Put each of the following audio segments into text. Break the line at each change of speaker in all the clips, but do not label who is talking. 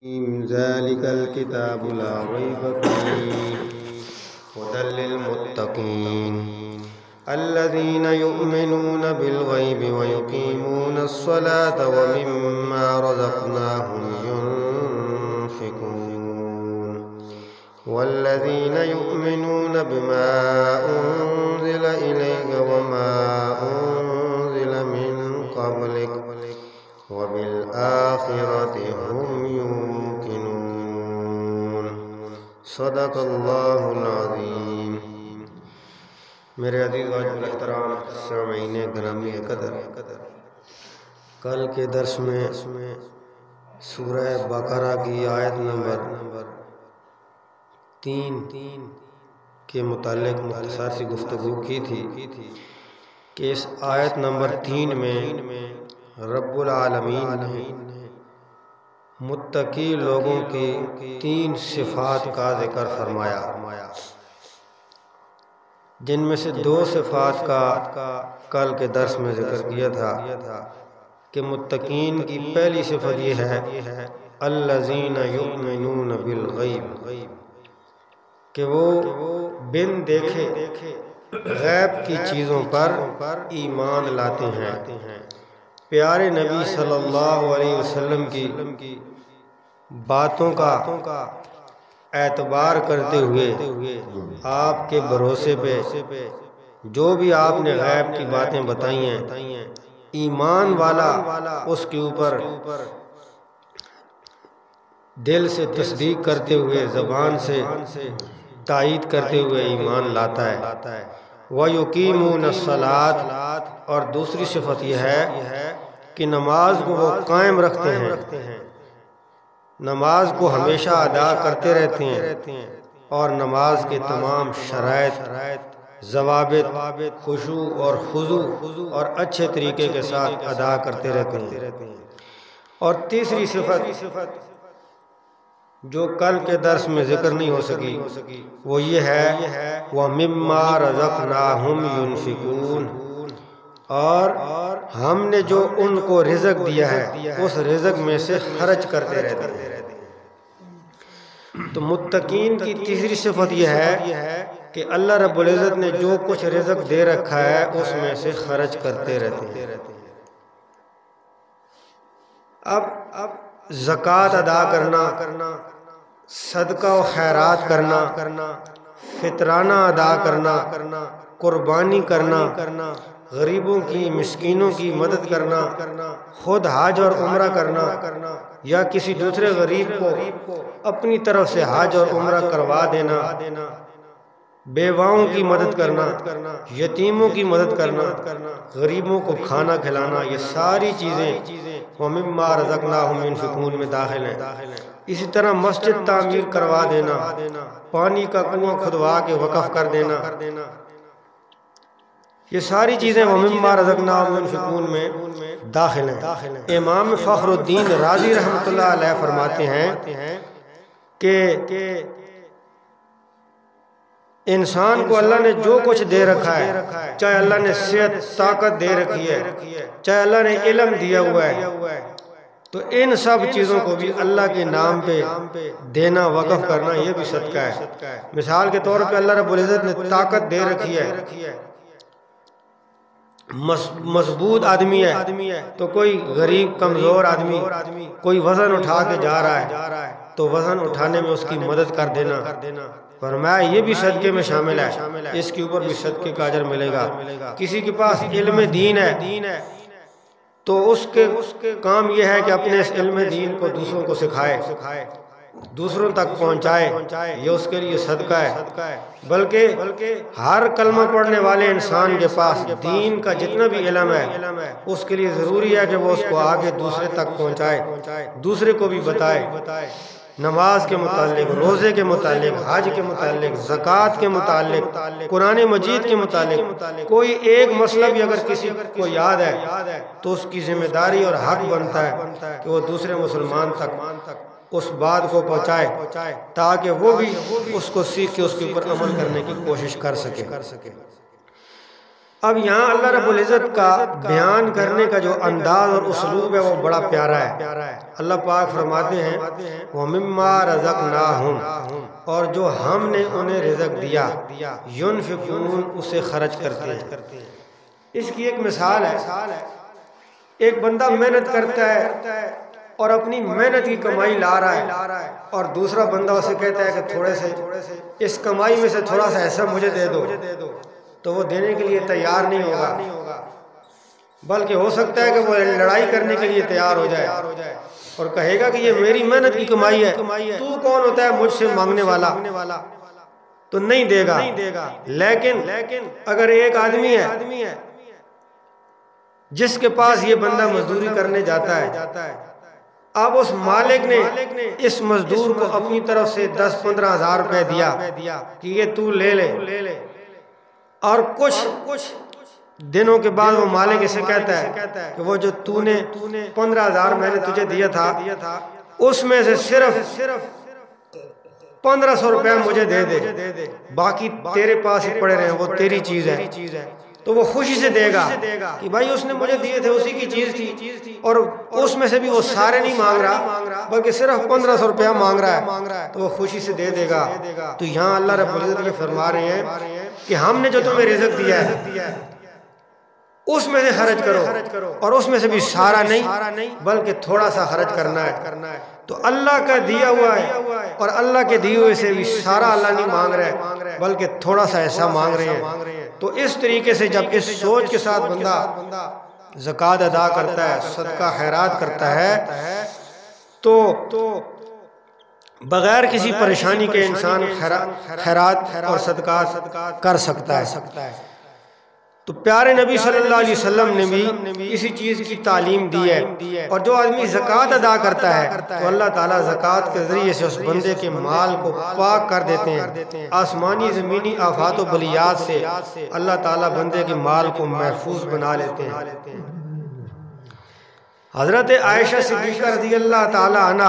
ذلك الكتاب لا ريب فيه هدى للمتقين الذين يؤمنون بالغيب ويقيمون الصلاة ومما رزقناهم ينفقون والذين يؤمنون بما أنزل إليك وما أنزل من قبلك وبالآخرة هم يوقنون صدق اللہ العظیم۔ میرے عزیز واجب الاحترام سامعین گرامی قدر، کل کے درس میں سورہ بقرہ کی آیت نمبر 3 کے متعلق مختصر سی گفتگو کی تھی کہ اس آیت نمبر 3 میں رب العالمین نے متقی لوگوں کی 3 صفات کا ذکر فرمایا، جن میں سے 2 صفات کا کل کے درس میں ذکر کیا تھا کہ متقین کی پہلی صفت یہ ہے الذین یؤمنون بالغیب، کہ وہ بن دیکھے غیب کی چیزوں پر ایمان لاتے ہیں۔ پیارے نبی صلی اللہ علیہ وسلم کی باتوں کا اعتبار کرتے ہوئے آپ کے بھروسے پہ جو بھی آپ نے غیب کی باتیں بتائی ہیں، ایمان والا اس کے اوپر دل سے تصدیق کرتے ہوئے زبان سے تائید کرتے ہوئے ایمان لاتا ہے۔ وَيُقِيمُونَ الصَّلَاةَ، اور دوسری صفت یہ ہے کہ نماز کو وہ قائم رکھتے ہیں، نماز کو ہمیشہ ادا کرتے رہتے ہیں، اور نماز کے تمام شرائط، ضوابط، خشوع اور خضوع اور اچھے طریقے کے ساتھ ادا کرتے رہتے ہیں۔ اور تیسری صفت جو کل کے درس میں ذکر نہیں ہو سکی وہ یہ ہے وَمِمَّا رَزَقْنَاهُمْ يُنْفِقُونَ، اور ہم نے جو ان کو رزق دیا ہے اس رزق میں سے خرچ کرتے رہتے ہیں۔ تو متقین کی تیسری صفت یہ ہے کہ اللہ رب العزت نے جو کچھ رزق دے رکھا ہے اس میں سے خرچ کرتے رہتے ہیں۔ اب زکوٰۃ ادا کرنا، صدقہ و خیرات کرنا، فطرانہ ادا کرنا، قربانی کرنا، غریبوں کی مسکینوں کی مدد کرنا، خود حج اور عمرہ کرنا یا کسی دوسرے غریب کو اپنی طرف سے حج اور عمرہ کروا دینا، بیواؤں کی مدد کرنا، یتیموں کی مدد کرنا، غریبوں کو کھانا کھلانا، یہ ساری چیزیں وَمِمَّا رَزَقْنَاهُمْ يُنْفِقُونَ میں داخل ہیں۔ اسی طرح مسجد تعمیر کروا دینا، پانی کا کنواں کھدوا کے وقف کر دینا، یہ ساری چیزیں وَمِمَّا رَزَقْنَاهُمْ يُنْفِقُونَ میں داخل ہیں۔ امام فخر الدین رازی رحمۃ اللہ علیہ فرماتے ہیں کہ انسان کو اللہ نے جو کچھ دے رکھا ہے، چاہے اللہ نے صحت طاقت دے رکھی ہے، چاہے اللہ نے علم دیا ہوا ہے، تو ان سب چیزوں کو بھی اللہ کے نام پہ دینا، وقف کرنا، یہ بھی صدقہ ہے۔ مثال کے طور پہ اللہ رب العزت نے طاقت دے رکھی ہے، مضبوط آدمی ہے، تو کوئی غریب کمزور آدمی کوئی وزن اٹھا کے جا رہا ہے تو وزن اٹھانے میں اس کی مدد کر دینا، فرمایا یہ بھی صدقے میں شامل ہے، اس کے اوپر بھی صدقے کا اجر ملے گا۔ کسی کے پاس علم دین ہے تو اس کے کام یہ ہے کہ اپنے اس علم دین کو دوسروں کو سکھائے، دوسروں تک پہنچائے، یہ اس کے لیے صدقہ ہے۔ بلکہ ہر کلمہ پڑھنے والے انسان کے پاس دین کا جتنا بھی علم ہے اس کے لیے ضروری ہے کہ وہ اس کو آگے دوسرے تک پہنچائے، دوسرے کو بھی بتائے، نماز کے متعلق، روزے کے متعلق، حج کے متعلق، زکوٰۃ کے متعلق، قرآن مجید کے متعلق کوئی ایک مسئلہ بھی اگر کسی کو یاد ہے تو اس کی ذمہ داری اور حق بنتا ہے کہ وہ دوسرے مسلمان تک اس بات کو پہنچائے تاکہ وہ بھی اس کو سیکھ کے اس کے اوپر عمل کرنے کی کوشش کر سکے۔ اب یہاں اللہ رب العزت کا بیان کرنے کا جو انداز اور اسلوب ہے وہ بڑا پیارا ہے۔ اللہ پاک فرماتے ہیں وَمِمَّا رَزَقْنَاهُمْ، اور جو ہم نے انہیں رزق دیا، يُنْفِقُونَ، اسے خرچ کرتے ہیں۔ اس کی ایک مثال ہے، ایک بندہ محنت کرتا ہے اور اپنی محنت کی کمائی لا رہا ہے، اور دوسرا بندہ اسے کہتا ہے کہ تھوڑے سے اس کمائی میں سے تھوڑا سا ایسا مجھے دے دو، تو وہ دینے کے لیے تیار نہیں ہوگا، بلکہ ہو سکتا ہے کہ وہ لڑائی کرنے کے لیے تیار ہو جائے اور کہے گا کہ یہ میری محنت کی کمائی ہے، تو کون ہوتا ہے مجھ سے مانگنے والا، تو نہیں دے گا۔ لیکن اگر ایک آدمی ہے جس کے پاس یہ بندہ مزدوری کرنے جاتا ہے، اب اس مالک نے اس مزدور کو اپنی طرف سے 10-15 ہزار روپے دیا کہ یہ تو لے لے، اور کچھ دنوں کے بعد وہ مالک اسے کہتا ہے کہ وہ جو تو نے 15 ہزار میں نے تجھے دیا تھا اس میں سے صرف 1500 روپے مجھے دے دے، باقی تیرے پاس ہی پڑے رہے ہیں، وہ تیری چیز ہے۔ تو وہ خوشی سے دے گا کہ بھائی اس نے مجھے دیے تھے، اسی کی چیز تھی، اور اس میں سے بھی وہ سارے نہیں مانگ رہا بلکہ صرف 1500 روپیہ مانگ رہا ہے، تو وہ خوشی سے دے دے گا۔ تو یہاں اللہ رب العزت یہ فرما رہے ہیں کہ ہم نے جو تمہیں رزق دیا ہے اس میں سے خرچ کرو، اور اس میں سے بھی سارا نہیں بلکہ تھوڑا سا خرچ کرنا ہے۔ تو اللہ کا دیا ہوا ہے اور اللہ کے دیے ہوئے سے بھی سارا اللہ نہیں مانگ رہا ہے بلکہ تھوڑا سا ایسا مانگ رہے ہیں۔ تو اس طریقے سے جب اس سوچ کے ساتھ بندہ زکوٰۃ ادا کرتا ہے، صدقہ خیرات کرتا ہے، تو بغیر کسی پریشانی کے انسان خیرات اور صدقات کر سکتا ہے۔ تو پیارے نبی صلی اللہ علیہ وسلم نے بھی اسی چیز کی تعلیم دی ہے، اور جو آدمی زکوٰۃ ادا کرتا ہے تو اللہ تعالیٰ زکوٰۃ کے ذریعے سے اس بندے کے مال کو پاک کر دیتے ہیں، آسمانی زمینی آفات و بلیات سے اللہ تعالیٰ بندے کے مال کو محفوظ بنا لیتے ہیں۔ حضرت عائشہ صدیقہ رضی اللہ تعالیٰ عنہ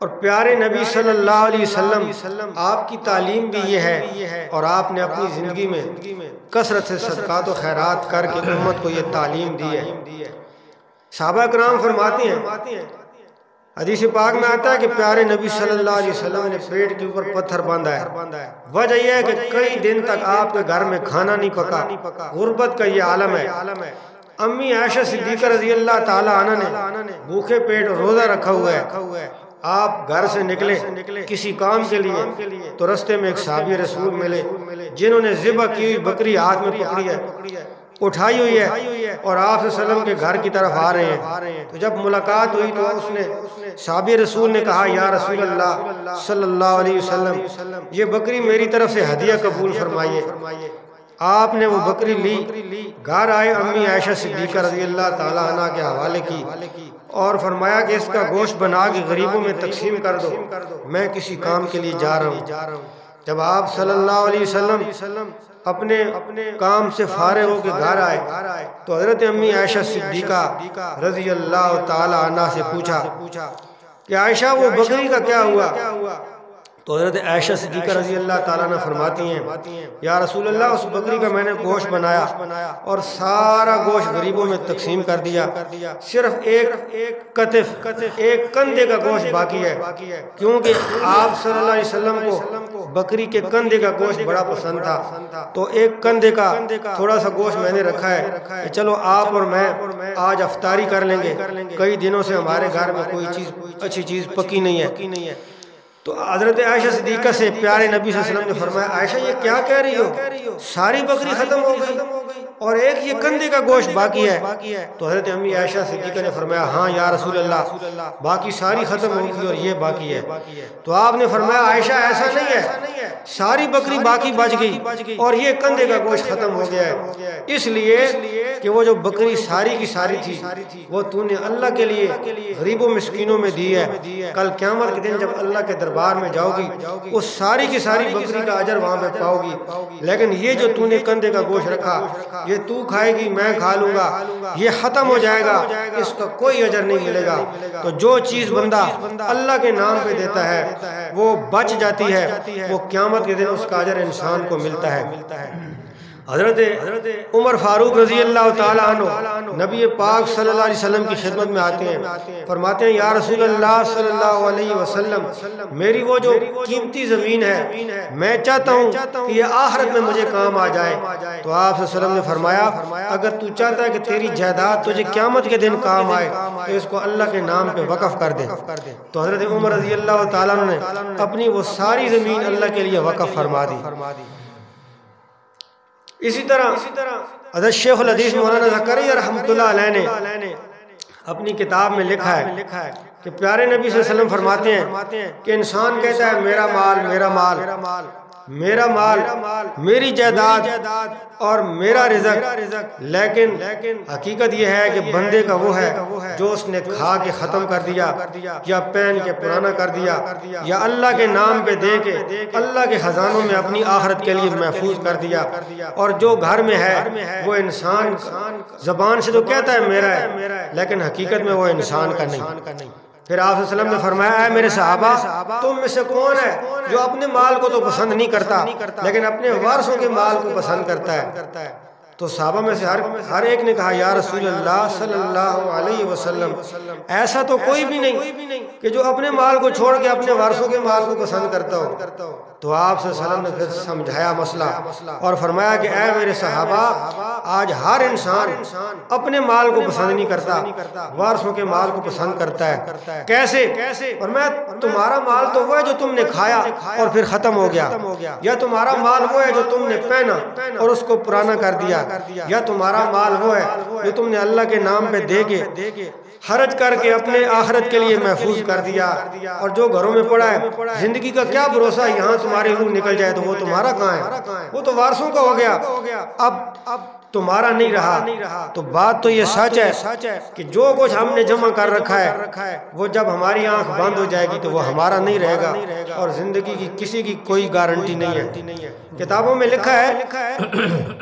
اور پیارے نبی صلی اللہ علیہ وسلم، آپ کی تعلیم بھی یہ ہے، اور آپ نے اپنی زندگی میں کثرت سے صدقات و خیرات کر کے امت کو یہ تعلیم دی ہے۔ صحابہ کرام فرماتے ہیں، حدیث پاک میں آتا ہے کہ پیارے نبی صلی اللہ علیہ وسلم نے پیٹ کے اوپر پتھر باندھا ہے، وجہ یہ ہے کہ کئی دن تک آپ کے گھر میں کھانا نہیں پکا، غربت کا یہ عالم ہے۔ امی عائشہ صدیقہ رضی اللہ تعالی عنہ نے بھوکے پیٹ روزہ رکھا ہوا ہے، آپ گھر سے نکلے کسی کام کے لیے، تو رستے میں ایک صحابی رسول ملے جنہوں نے ذبح کی ہوئی بکری ہاتھ میں پکڑی ہے، اٹھائی ہوئی ہے، اور آپ صلی اللہ علیہ وسلم کے گھر کی طرف آ رہے ہیں۔ تو جب ملاقات ہوئی تو اس نے صحابی رسول نے کہا یا رسول اللہ صلی اللہ علیہ وسلم، یہ بکری میری طرف سے ہدیہ قبول فرمائیے۔ آپ نے وہ بکری لی، گھر آئے، امی عائشہ صدیقہ رضی اللہ تعالیٰ عنہ کے حوالے کی اور فرمایا کہ اس کا گوشت بنا کے غریبوں میں تقسیم کر دو، میں کسی کام کے لیے جا رہا ہوں۔ جب آپ صلی اللہ علیہ وسلم اپنے کام سے فارغ ہو کے گھر آئے تو حضرت امی عائشہ صدیقہ رضی اللہ تعالیٰ عنہ سے پوچھا کہ عائشہ وہ بکری کا کیا ہوا؟ تو حضرت عائشہ صدیقہ رضی اللہ تعالیٰ عنہ فرماتی ہیں یا رسول اللہ، اس بکری کا میں نے گوشت بنایا اور سارا گوشت غریبوں میں تقسیم کر دیا، صرف ایک کندھے کا گوشت باقی ہے، کیونکہ آپ صلی اللہ علیہ وسلم کو بکری کے کندھے کا گوشت بڑا پسند تھا، تو ایک کندھے کا تھوڑا سا گوشت میں نے رکھا ہے کہ چلو آپ اور میں آج افطاری کر لیں گے، کئی دنوں سے ہمارے گھر میں کوئی چیز اچھی چیز پکی نہیں ہے۔ تو حضرت عائشہ صدیقہ سے پیارے نبی صلی اللہ علیہ وسلم نے فرمایا عائشہ یہ کیا کہہ رہی ہو، ساری بکری ختم ہو گئی اور ایک یہ کندھے کا گوشت باقی ہے؟ تو حضرت امی عائشہ صدیقہ نے فرمایا ہاں یا رسول اللہ، باقی ساری ختم ہو گئی اور یہ باقی ہے۔ تو آپ نے فرمایا عائشہ ایسا نہیں ہے، ساری بکری باقی بچ گئی اور یہ کندھے کا گوشت ختم ہو گیا ہے، اس لیے کہ وہ جو بکری ساری کی ساری تھی وہ تو نے اللہ کے لیے غریب و مسکینوں میں دی ہے، کل قیامت کے دن جب اللہ کے دربار میں جاؤ گی اس ساری کی ساری بکری کا اجر وہاں پہ پاؤ گی، لیکن یہ جو تو نے کندھے کا گوشت رکھا یہ تو کھائے گی میں کھا لوں گا، یہ ختم ہو جائے گا، اس کا کوئی اجر نہیں ملے گا۔ تو جو چیز بندہ اللہ کے نام پہ دیتا ہے وہ بچ جاتی ہے، وہ قیامت کے دن اس کا اجر انسان کو ملتا ہے۔ حضرت عمر فاروق رضی اللہ تعالیٰ عنہ نبی پاک صلی اللہ علیہ وسلم کی خدمت میں آتے ہیں، فرماتے ہیں یا رسول اللہ صلی اللہ علیہ وسلم، میری وہ جو قیمتی زمین ہے میں چاہتا ہوں کہ یہ آخرت میں مجھے کام آ جائے۔ تو آپ صلی اللہ علیہ وسلم نے فرمایا اگر تو چاہتا ہے کہ تیری جائیداد تجھے قیامت کے دن کام آئے تو اس کو اللہ کے نام پہ وقف کر دے۔ تو حضرت عمر رضی اللہ تعالیٰ عنہ نے اپنی وہ ساری زمین اللہ کے لیے وقف فرما دی۔ اسی طرح حضرت شیخ الحدیث مولانا زکریا رحمۃ اللہ علیہ نے اپنی کتاب میں لکھا ہے کہ پیارے نبی صلی اللہ علیہ وسلم فرماتے ہیں کہ انسان کہتا ہے میرا مال میرا مال میرا مال میری جائیداد اور میرا رزق، لیکن حقیقت یہ ہے کہ بندے کا وہ ہے جو اس نے کھا کے ختم کر دیا یا پہن کے پرانا کر دیا یا اللہ کے نام پہ دے کے اللہ کے خزانوں میں اپنی آخرت کے لیے محفوظ کر دیا، اور جو گھر میں ہے وہ انسان زبان سے تو کہتا ہے میرا ہے لیکن حقیقت میں وہ انسان کا نہیں۔ پھر آپ صلی اللہ علیہ وسلم نے فرمایا اے میرے صحابہ تم میں سے کون ہے جو اپنے مال کو تو پسند نہیں کرتا لیکن اپنے وارثوں کے مال کو پسند کرتا ہے؟ تو صحابہ میں سے ہر ایک نے کہا یا رسول اللہ صلی اللہ علیہ وسلم ایسا تو کوئی بھی نہیں کہ جو اپنے مال کو چھوڑ کے اپنے وارثوں کے مال کو پسند کرتا ہو۔ تو آپ صلی اللہ علیہ وسلم نے پھر سمجھایا مسئلہ اور فرمایا کہ اے میرے صحابہ آج ہر انسان اپنے مال کو پسند نہیں کرتا، وارثوں کے مال کو پسند کرتا ہے۔ کیسے؟ فرمایا تمہارا مال تو وہ ہے جو تم نے کھایا اور پھر ختم ہو گیا، یا تمہارا مال وہ ہے جو تم نے پہنا اور اس کو پرانا کر دیا، یا تمہارا مال وہ ہے جو تم نے اللہ کے نام پہ دے کے خرچ کر کے اپنے آخرت کے لیے محفوظ کر دیا، اور جو گھروں میں پڑا ہے زندگی کا کیا بھروسہ یہاں تمہاری روح نکل جائے تو وہ تمہارا کہاں ہے، وہ تو وارثوں کا ہو گیا، اب تمہارا نہیں رہا۔ تو بات تو یہ سچ ہے کہ جو کچھ ہم نے جمع کر رکھا ہے وہ جب ہماری آنکھ بند ہو جائے گی تو وہ ہمارا نہیں رہے گا، اور زندگی کی کسی کی کوئی گارنٹی نہیں ہے۔ کتابوں میں لکھا ہے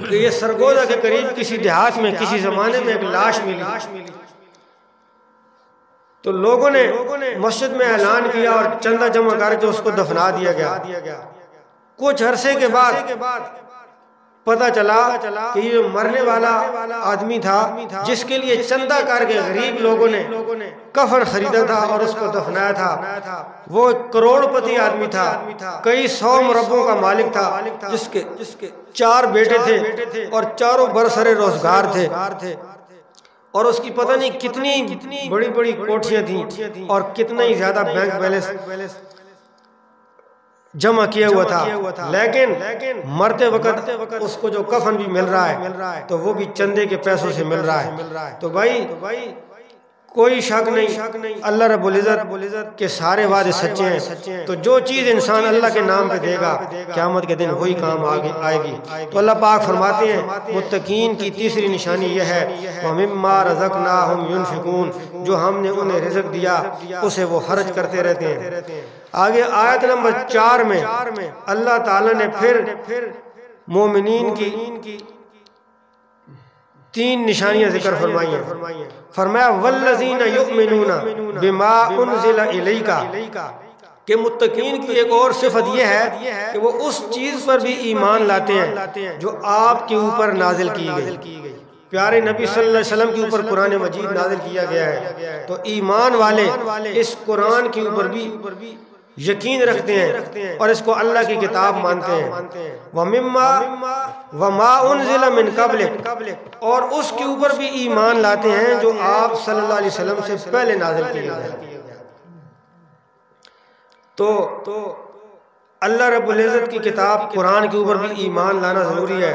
کہ یہ سرگودا کے قریب کسی دیہات میں کسی زمانے میں ایک لاش ملی، تو لوگوں نے مسجد میں اعلان کیا اور چندہ جمع کر کے اس کو دفنا دیا گیا۔ کچھ عرصے کے بعد پتہ چلا کہ یہ مرنے والا آدمی تھا جس کے لیے چندہ کر کے غریب لوگوں نے کفن خریدا تھا اور اس کو دفنایا تھا۔ وہ کروڑ پتی آدمی تھا، کئی 100 مربوں کا مالک تھا، جس کے 4 بیٹے تھے اور چاروں برسر روزگار تھے، اور اس کی پتہ نہیں کتنی بڑی بڑی کوٹھیاں تھیں اور کتنا ہی زیادہ بینک بیلنس جمع کیا ہوا تھا، لیکن مرتے وقت اس کو جو کفن بھی مل رہا ہے تو وہ بھی چندے کے پیسوں سے مل رہا ہے۔ تو بھائی کوئی شک نہیں اللہ رب العزت کے سارے وعدے سچے ہیں، تو جو چیز انسان اللہ کے نام پہ دے گا قیامت کے دن وہی کام آئے گی۔ تو اللہ پاک فرماتے ہیں متقین کی تیسری نشانی یہ ہے وَمِمَّا رَزَقْنَاهُمْ يُنْفِقُونَ، جو ہم نے انہیں رزق دیا اسے وہ خرچ کرتے رہتے ہیں۔ آگے آیت نمبر 4 میں اللہ تعالیٰ نے پھر مومنین کی 3 نشانیاں ذکر فرمائی ہیں۔ فرمایا وَالَّذِينَ يُؤْمِنُونَ بِمَا أُنزِلَ إِلَيْكَ، کہ متقین کی ایک اور صفت یہ ہے کہ وہ اس چیز پر بھی ایمان لاتے ہیں جو آپ کے اوپر نازل کی گئی۔ پیارے نبی صلی اللہ علیہ وسلم کے اوپر قرآن مجید نازل کیا گیا ہے، تو ایمان والے اس قرآن کے اوپر بھی یقین رکھتے ہیں اور اس کو اللہ کی کتاب مانتے ہیں۔ وَمَا أُنزِلَ مِن قَبْلِكَ، اور اس کے اوپر بھی ایمان لاتے ہیں جو آپ صلی اللہ علیہ وسلم سے پہلے نازل کیا گیا۔ تو اللہ رب العزت کی کتاب قرآن کے اوپر بھی ایمان لانا ضروری ہے،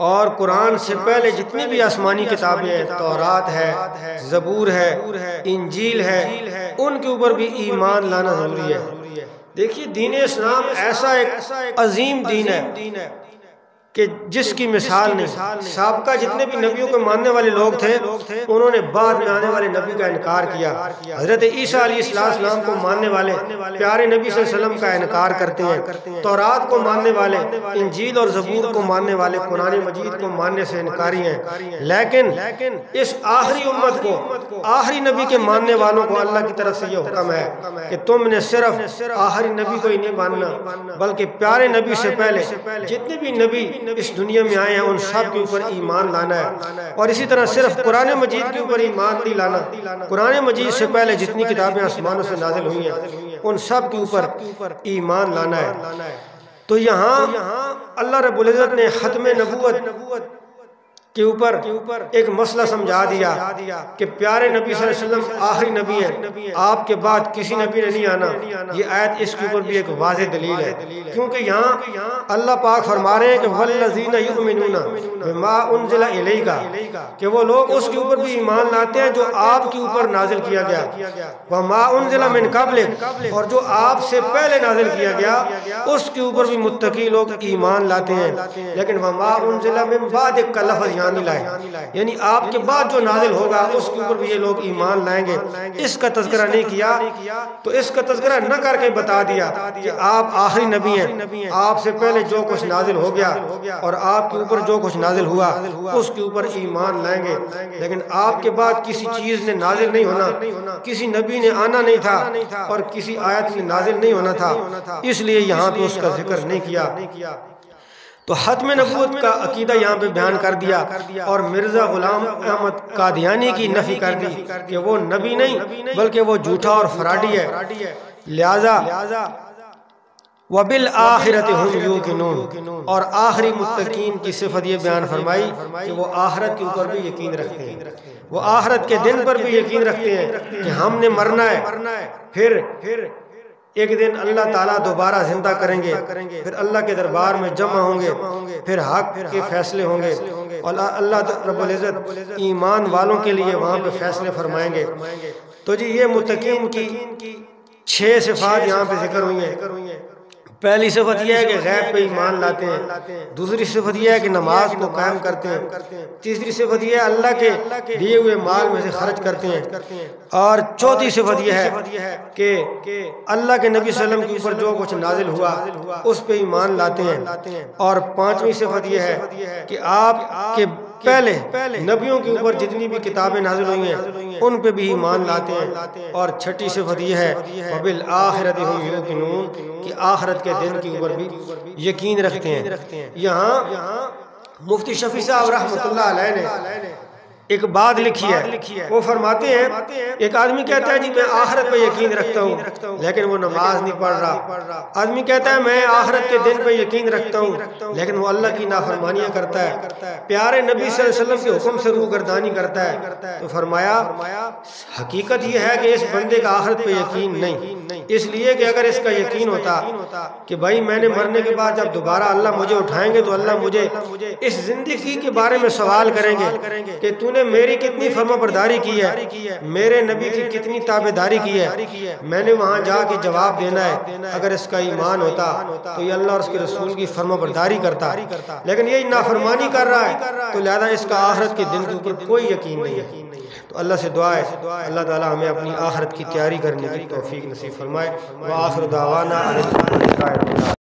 اور قرآن سے پہلے جتنی بھی آسمانی کتابیں ہیں، تورات ہے، زبور ہے، انجیل ہے، ان کے اوپر بھی ایمان لانا ضروری ہے۔ دیکھیے دین اسلام ایسا ایک عظیم دین ہے کہ جس کی مثال نہیں۔ سابقہ جتنے بھی نبیوں کو ماننے والے لوگ تھے انہوں نے بعد میں آنے والے نبی کا انکار کیا۔ حضرت عیسیٰ علیہ السلام کو ماننے والے پیارے نبی صلی اللہ علیہ وسلم کا انکار کرتے ہیں، تورات کو ماننے والے، انجیل اور زبور کو ماننے والے قرآن مجید کو ماننے سے انکاری ہیں، لیکن اس آخری امت کو، آخری نبی کے ماننے والوں کو اللہ کی طرف سے یہ حکم ہے کہ تم نے صرف آخری نبی کو ہی نہیں ماننا بلکہ پیارے نبی سے پہلے جتنے بھی نبی اس دنیا میں آئے ہیں ان سب کے اوپر ایمان لانا ہے، اور اسی طرح صرف قرآن مجید کے اوپر ایمان نہیں لانا، قرآن مجید سے پہلے جتنی کتابیں آسمانوں سے نازل ہوئی ہیں ان سب کے اوپر ایمان لانا ہے۔ تو یہاں اللہ رب العزت نے ختم نبوت کے اوپر ایک مسئلہ سمجھا دیا کہ پیارے نبی صلی اللہ علیہ وسلم آخری نبی ہیں، آپ کے بعد کسی نبی نے نہیں آنا۔ یہ آیت اس کے اوپر بھی ایک واضح دلیل ہے، کیونکہ یہاں اللہ پاک فرما رہے ہیں کہ وَالَّذِينَ يُؤْمِنُونَ بِمَا أُنزِلَ إِلَيْكَ، کہ وہ لوگ اس کے اوپر بھی ایمان لاتے ہیں جو آپ کے اوپر نازل کیا گیا، وَمَا أُنزِلَ مِن قَبْلِكَ، اور جو آپ سے پہلے نازل کیا گیا اس کے اوپر بھی متقی لوگ ایمان لاتے ہیں۔ لیکن وَمَا أُنزِلَ مِن بَعْدِكَ کا لفظ نہیں لائے، یعنی آپ کے بعد جو نازل ہوگا اس کے اوپر بھی یہ لوگ ایمان لائیں گے۔ اس کا تذکرہ نہیں کیا، تو اس کا تذکرہ نہ کر کے بتا دیا کہ آپ آخری نبی ہیں، آپ سے پہلے جو کچھ نازل ہو گیا اور آپ کے اوپر جو کچھ نازل ہوا اس کے اوپر ایمان لائیں گے، لیکن آپ کے بعد کسی چیز نے نازل نہیں ہونا، کسی نبی نے آنا نہیں تھا اور کسی آیت نے نازل نہیں ہونا تھا، اس لیے یہاں تو اس کا ذکر نہیں کیا۔ تو ختم نبوت کا عقیدہ یہاں پہ بیان کر دیا، اور مرزا غلام احمد قادیانی کی نفی کر دی کہ وہ نبی نہیں بلکہ وہ جھوٹا اور فراڈی ہے۔ لہذا وَبِالْآخِرَةِ هُمْ يُوقِنُونَ، اور آخری متقین کی صفت یہ بیان فرمائی کہ وہ آخرت کے اوپر بھی یقین رکھتے ہیں، وہ آخرت کے دن پر بھی یقین رکھتے ہیں کہ ہم نے مرنا ہے، پھر ایک دن اللہ تعالیٰ دوبارہ زندہ کریں گے، پھر اللہ کے دربار میں جمع ہوں گے، پھر حق کے فیصلے ہوں گے، اور اللہ رب العزت ایمان والوں کے لیے وہاں پہ فیصلے فرمائیں گے۔ تو جی یہ متقین کی 6 صفات یہاں پہ ذکر ہوئی ہیں۔ پہلی صفت یہ ہے کہ غیب پہ ایمان لاتے ہیں، دوسری صفت یہ ہے کہ نماز کو قائم کرتے ہیں، تیسری صفت یہ ہے اللہ کے دیے ہوئے مال میں سے خرچ کرتے ہیں، اور چوتھی صفت یہ ہے کہ اللہ کے نبی صلی اللہ علیہ وسلم کے اوپر جو کچھ نازل ہوا اس پہ ایمان لاتے ہیں، اور پانچویں صفت یہ ہے کہ آپ کے پہلے نبیوں کے اوپر جتنی بھی کتابیں نازل ہوئی ہیں ان پہ بھی ایمان لاتے ہیں، اور چھٹی صفت یہ ہے وَبِالْآخِرَةِ هُمْ يُوقِنُونَ کہ آخرت کے دن کے اوپر بھی یقین رکھتے ہیں۔ یہاں مفتی شفیع صاحب رحمۃ اللہ علیہ نے ایک بات لکھی ہے، وہ فرماتے ہیں ایک آدمی کہتا ہے جی میں آخرت پہ یقین رکھتا ہوں لیکن وہ نماز نہیں پڑھ رہا، آدمی کہتا ہے میں آخرت کے دن پہ یقین رکھتا ہوں لیکن وہ اللہ کی نافرمانیاں کرتا ہے، پیارے نبی صلی اللہ علیہ وسلم کے حکم سے روگردانی کرتا ہے۔ تو فرمایا حقیقت یہ ہے کہ اس بندے کا آخرت پہ یقین نہیں، اس لیے کہ اگر اس کا یقین ہوتا کہ بھائی میں نے مرنے کے بعد جب دوبارہ اللہ مجھے اٹھائیں گے تو اللہ مجھے اس زندگی کے بارے میں سوال کریں گے کہ تو نے میری کتنی فرما برداری کی ہے، میرے نبی کی کتنی تابعداری کی ہے، میں نے وہاں جا کے جواب دینا ہے۔ اگر اس کا ایمان ہوتا تو یہ اللہ اور اس کے رسول کی فرما برداری کرتا، لیکن یہ نافرمانی کر رہا ہے، تو لہذا اس کا آخرت کے دن کے اوپر کوئی یقین نہیں ہے۔ تو اللہ سے دعا ہے اللہ تعالی ہمیں اپنی آخرت کی تیاری کرنے کی توفیق نصیب فرمائے۔ وآخر دعوانا